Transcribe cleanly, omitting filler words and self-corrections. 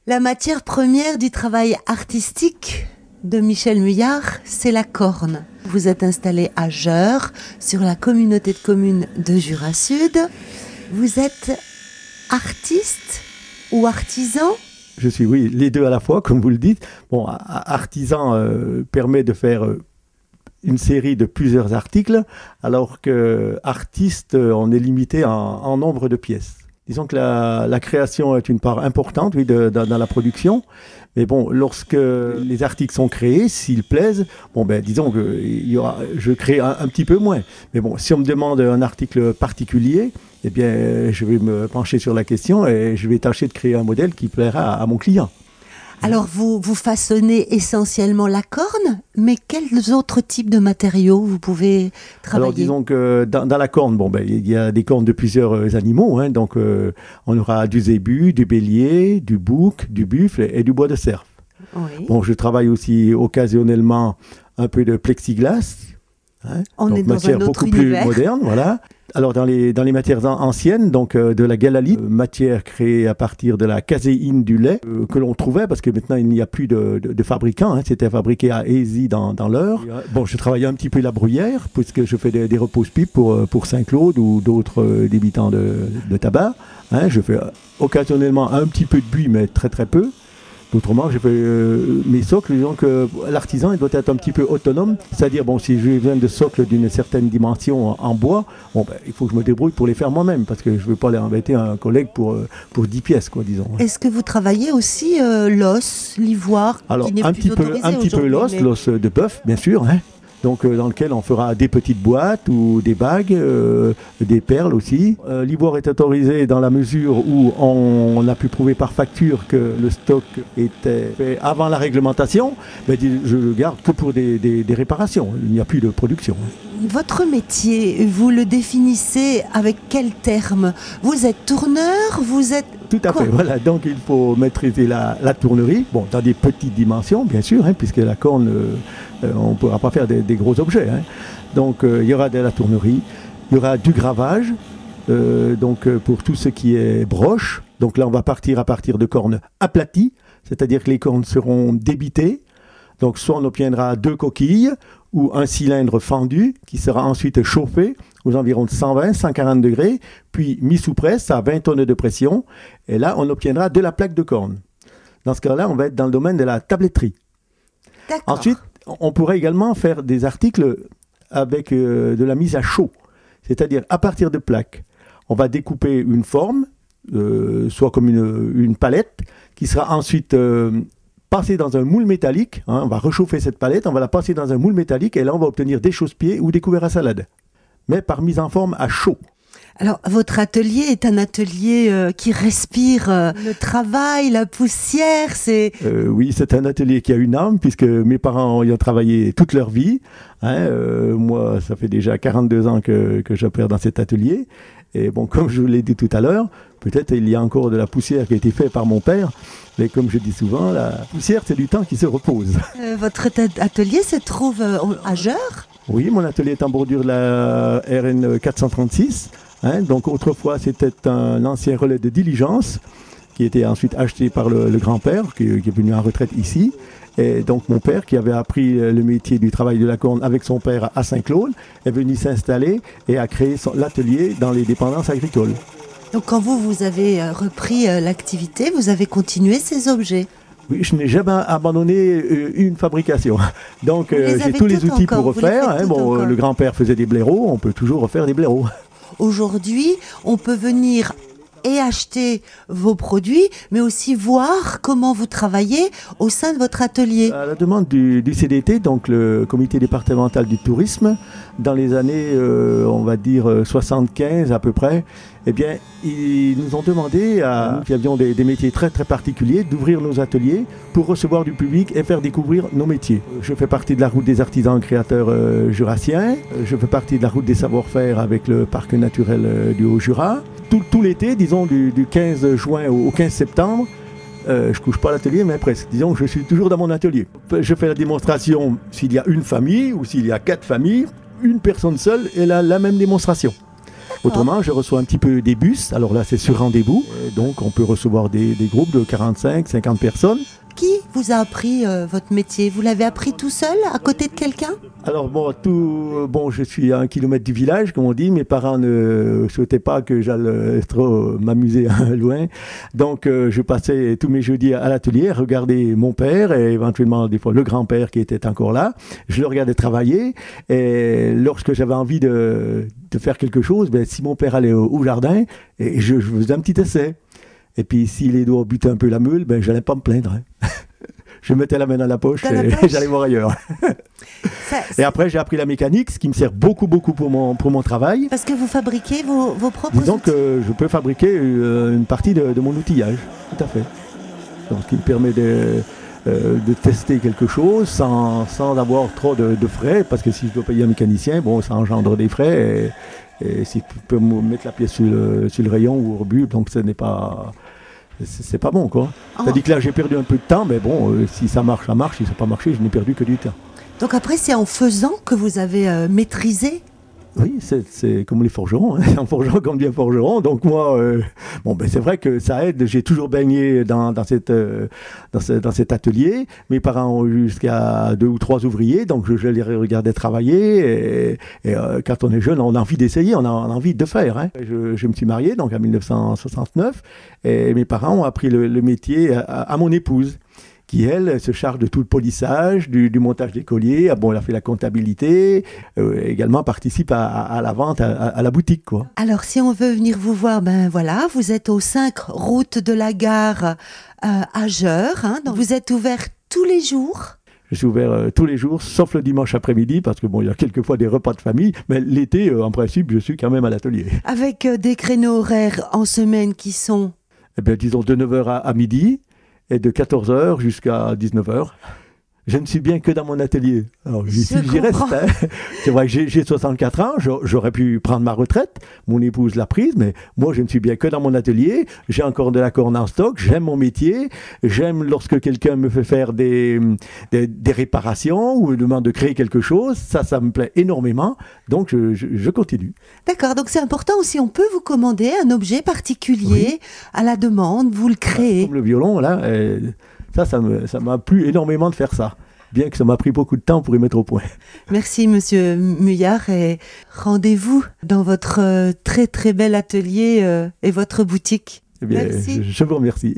La matière première du travail artistique de Michel Muillard, c'est la corne. Vous êtes installé à Jeure, sur la communauté de communes de Jura Sud. Vous êtes artiste ou artisan ? Je suis, oui, les deux à la fois, comme vous le dites. Bon, artisan permet de faire une série de plusieurs articles, alors que artiste, on est limité en nombre de pièces. Disons que la création est une part importante, oui, dans la production. Mais bon, lorsque les articles sont créés, s'ils plaisent, bon, ben, disons que je crée un petit peu moins. Mais bon, si on me demande un article particulier, eh bien, je vais me pencher sur la question et je vais tâcher de créer un modèle qui plaira à mon client. Alors, vous façonnez essentiellement la corne, mais quels autres types de matériaux vous pouvez travailler ? Alors, disons que dans la corne, bon, ben, il y a des cornes de plusieurs animaux. Hein, donc, on aura du zébu, du bélier, du bouc, du buffle et du bois de cerf. Oui. Bon, je travaille aussi occasionnellement un peu de plexiglas. Hein, on donc est dans matière un autre beaucoup univers. plus moderne, voilà. Alors dans les matières anciennes, donc de la galalite, matière créée à partir de la caséine du lait que l'on trouvait parce que maintenant il n'y a plus de fabricants, hein, c'était fabriqué à Ézy dans l'Eure. Bon, je travaillais un petit peu la bruyère puisque je fais des repose-pipes pour Saint-Claude ou d'autres débitants de tabac. Hein, je fais occasionnellement un petit peu de buis mais très très peu. Autrement, j'ai fait mes socles, donc l'artisan il doit être un petit peu autonome, c'est-à-dire bon, si je viens de socles d'une certaine dimension en bois, bon, ben, il faut que je me débrouille pour les faire moi-même, parce que je ne veux pas aller embêter un collègue pour 10 pièces, quoi, disons. Est-ce que vous travaillez aussi l'os, l'ivoire, qui n'est plus autorisé un petit peu l'os de bœuf, bien sûr, hein. Donc dans lequel on fera des petites boîtes ou des bagues, des perles aussi. L'ivoire est autorisé dans la mesure où on a pu prouver par facture que le stock était fait avant la réglementation, mais je le garde que pour des réparations, il n'y a plus de production. Votre métier, vous le définissez avec quel terme ? Vous êtes tourneur, vous êtes... Tout à fait, voilà. Donc il faut maîtriser la tournerie, bon, dans des petites dimensions, bien sûr, hein, puisque la corne, on ne pourra pas faire des gros objets. Hein. Donc il y aura de la tournerie, il y aura du gravage, donc pour tout ce qui est broche. Donc là, on va partir à partir de cornes aplaties, c'est-à-dire que les cornes seront débitées. Donc soit on obtiendra 2 coquilles ou un cylindre fendu qui sera ensuite chauffé aux environs de 120-140 degrés, puis mis sous presse à 20 tonnes de pression. Et là, on obtiendra de la plaque de corne. Dans ce cas-là, on va être dans le domaine de la tabletterie. D'accord. Ensuite, on pourrait également faire des articles avec de la mise à chaud. C'est-à-dire, à partir de plaques, on va découper une forme, soit comme une palette, qui sera ensuite passée dans un moule métallique. Hein, on va réchauffer cette palette, on va la passer dans un moule métallique, et là, on va obtenir des chausse-pieds ou des couverts à salade, mais par mise en forme à chaud. Alors, votre atelier est un atelier qui respire le travail, la poussière, c'est... Oui, c'est un atelier qui a une âme, puisque mes parents y ont travaillé toute leur vie. Hein, moi, ça fait déjà 42 ans que j'opère dans cet atelier. Et bon, comme je vous l'ai dit tout à l'heure, peut-être il y a encore de la poussière qui a été faite par mon père, mais comme je dis souvent, la poussière, c'est du temps qui se repose. Votre atelier se trouve à Jeure ? Oui, mon atelier est en bordure de la RN 436. Hein, donc autrefois, c'était un ancien relais de diligence qui était ensuite acheté par le grand-père qui est venu en retraite ici. Et donc mon père, qui avait appris le métier du travail de la corne avec son père à Saint-Claude, est venu s'installer et a créé l'atelier dans les dépendances agricoles. Donc quand vous avez repris l'activité, vous avez continué ces objets ? Oui, je n'ai jamais abandonné une fabrication. Donc j'ai tous les outils pour refaire. Hein, bon, le grand-père faisait des blaireaux, on peut toujours refaire des blaireaux. Aujourd'hui, on peut venir et acheter vos produits, mais aussi voir comment vous travaillez au sein de votre atelier. À la demande du CDT, donc le comité départemental du tourisme, dans les années, on va dire 75 à peu près, eh bien, ils nous ont demandé, nous qui avions des métiers très très particuliers, d'ouvrir nos ateliers pour recevoir du public et faire découvrir nos métiers. Je fais partie de la route des artisans créateurs jurassiens, je fais partie de la route des savoir-faire avec le parc naturel du Haut-Jura. Tout l'été, disons du 15 juin au 15 septembre, je couche pas à l'atelier, mais presque. Disons que je suis toujours dans mon atelier. Je fais la démonstration s'il y a une famille ou s'il y a 4 familles, une personne seule, elle a la même démonstration. Autrement, je reçois un petit peu des bus. Alors là, c'est sur rendez-vous. Donc, on peut recevoir des groupes de 45, 50 personnes. Qui vous a appris votre métier? Vous l'avez appris tout seul, à côté de quelqu'un? Alors bon, je suis à 1 kilomètre du village, comme on dit. Mes parents ne souhaitaient pas que j'aille trop m'amuser loin. Donc, je passais tous mes jeudis à l'atelier, regarder mon père et éventuellement des fois le grand-père qui était encore là. Je le regardais travailler et lorsque j'avais envie de faire quelque chose, si mon père allait au jardin, et je faisais un petit essai. Et puis, si les doigts butaient un peu la meule, je n'allais pas me plaindre. Je mettais la main dans la poche et j'allais voir ailleurs. Et après, j'ai appris la mécanique, ce qui me sert beaucoup pour mon travail. Parce que vous fabriquez vos propres Disons outils. que je peux fabriquer une partie de mon outillage, tout à fait. Donc, ce qui me permet de tester quelque chose sans avoir trop de frais, parce que si je dois payer un mécanicien, ça engendre des frais. Et si tu peux mettre la pièce sur le rayon ou au rebut, donc ce n'est pas... C'est pas bon, quoi. C'est-à-dire que là, j'ai perdu un peu de temps, mais si ça marche, ça marche. Si ça n'a pas marché, je n'ai perdu que du temps. Donc après, c'est en faisant que vous avez maîtrisé? Oui, c'est comme les forgerons, hein. Un forgeron comme bien forgeron. Donc moi, c'est vrai que ça aide. J'ai toujours baigné dans cet atelier. Mes parents ont eu jusqu'à 2 ou 3 ouvriers, donc je les regardais travailler. Et quand on est jeune, on a envie d'essayer, on a envie de faire, hein. Je me suis marié donc en 1969 et mes parents ont appris le métier à mon épouse, qui, elle, se charge de tout le polissage, du montage des colliers. Elle a fait la comptabilité, également participe à la vente, à la boutique, quoi. Alors, si on veut venir vous voir, vous êtes aux 5 routes de la gare à Geurs, hein, donc vous êtes ouvert tous les jours? Je suis ouvert tous les jours, sauf le dimanche après-midi, parce que il y a quelquefois des repas de famille, mais l'été, en principe, je suis quand même à l'atelier. Avec des créneaux horaires en semaine qui sont? Disons de 9h à midi, et de 14h jusqu'à 19h. Je ne suis bien que dans mon atelier. Alors, j'y reste. Hein. C'est vrai que j'ai 64 ans, j'aurais pu prendre ma retraite. Mon épouse l'a prise, mais moi, je ne suis bien que dans mon atelier. J'ai encore de la corne en stock, j'aime mon métier. J'aime lorsque quelqu'un me fait faire des réparations ou me demande de créer quelque chose. Ça me plaît énormément. Donc, je continue. D'accord, donc c'est important aussi. On peut vous commander un objet particulier à la demande, vous le créez. Comme le violon, là. Ça m'a plu énormément de faire ça, bien que ça m'a pris beaucoup de temps pour y mettre au point. Merci Monsieur Muillard et rendez-vous dans votre très très bel atelier et votre boutique. Eh bien, Merci. Je vous remercie.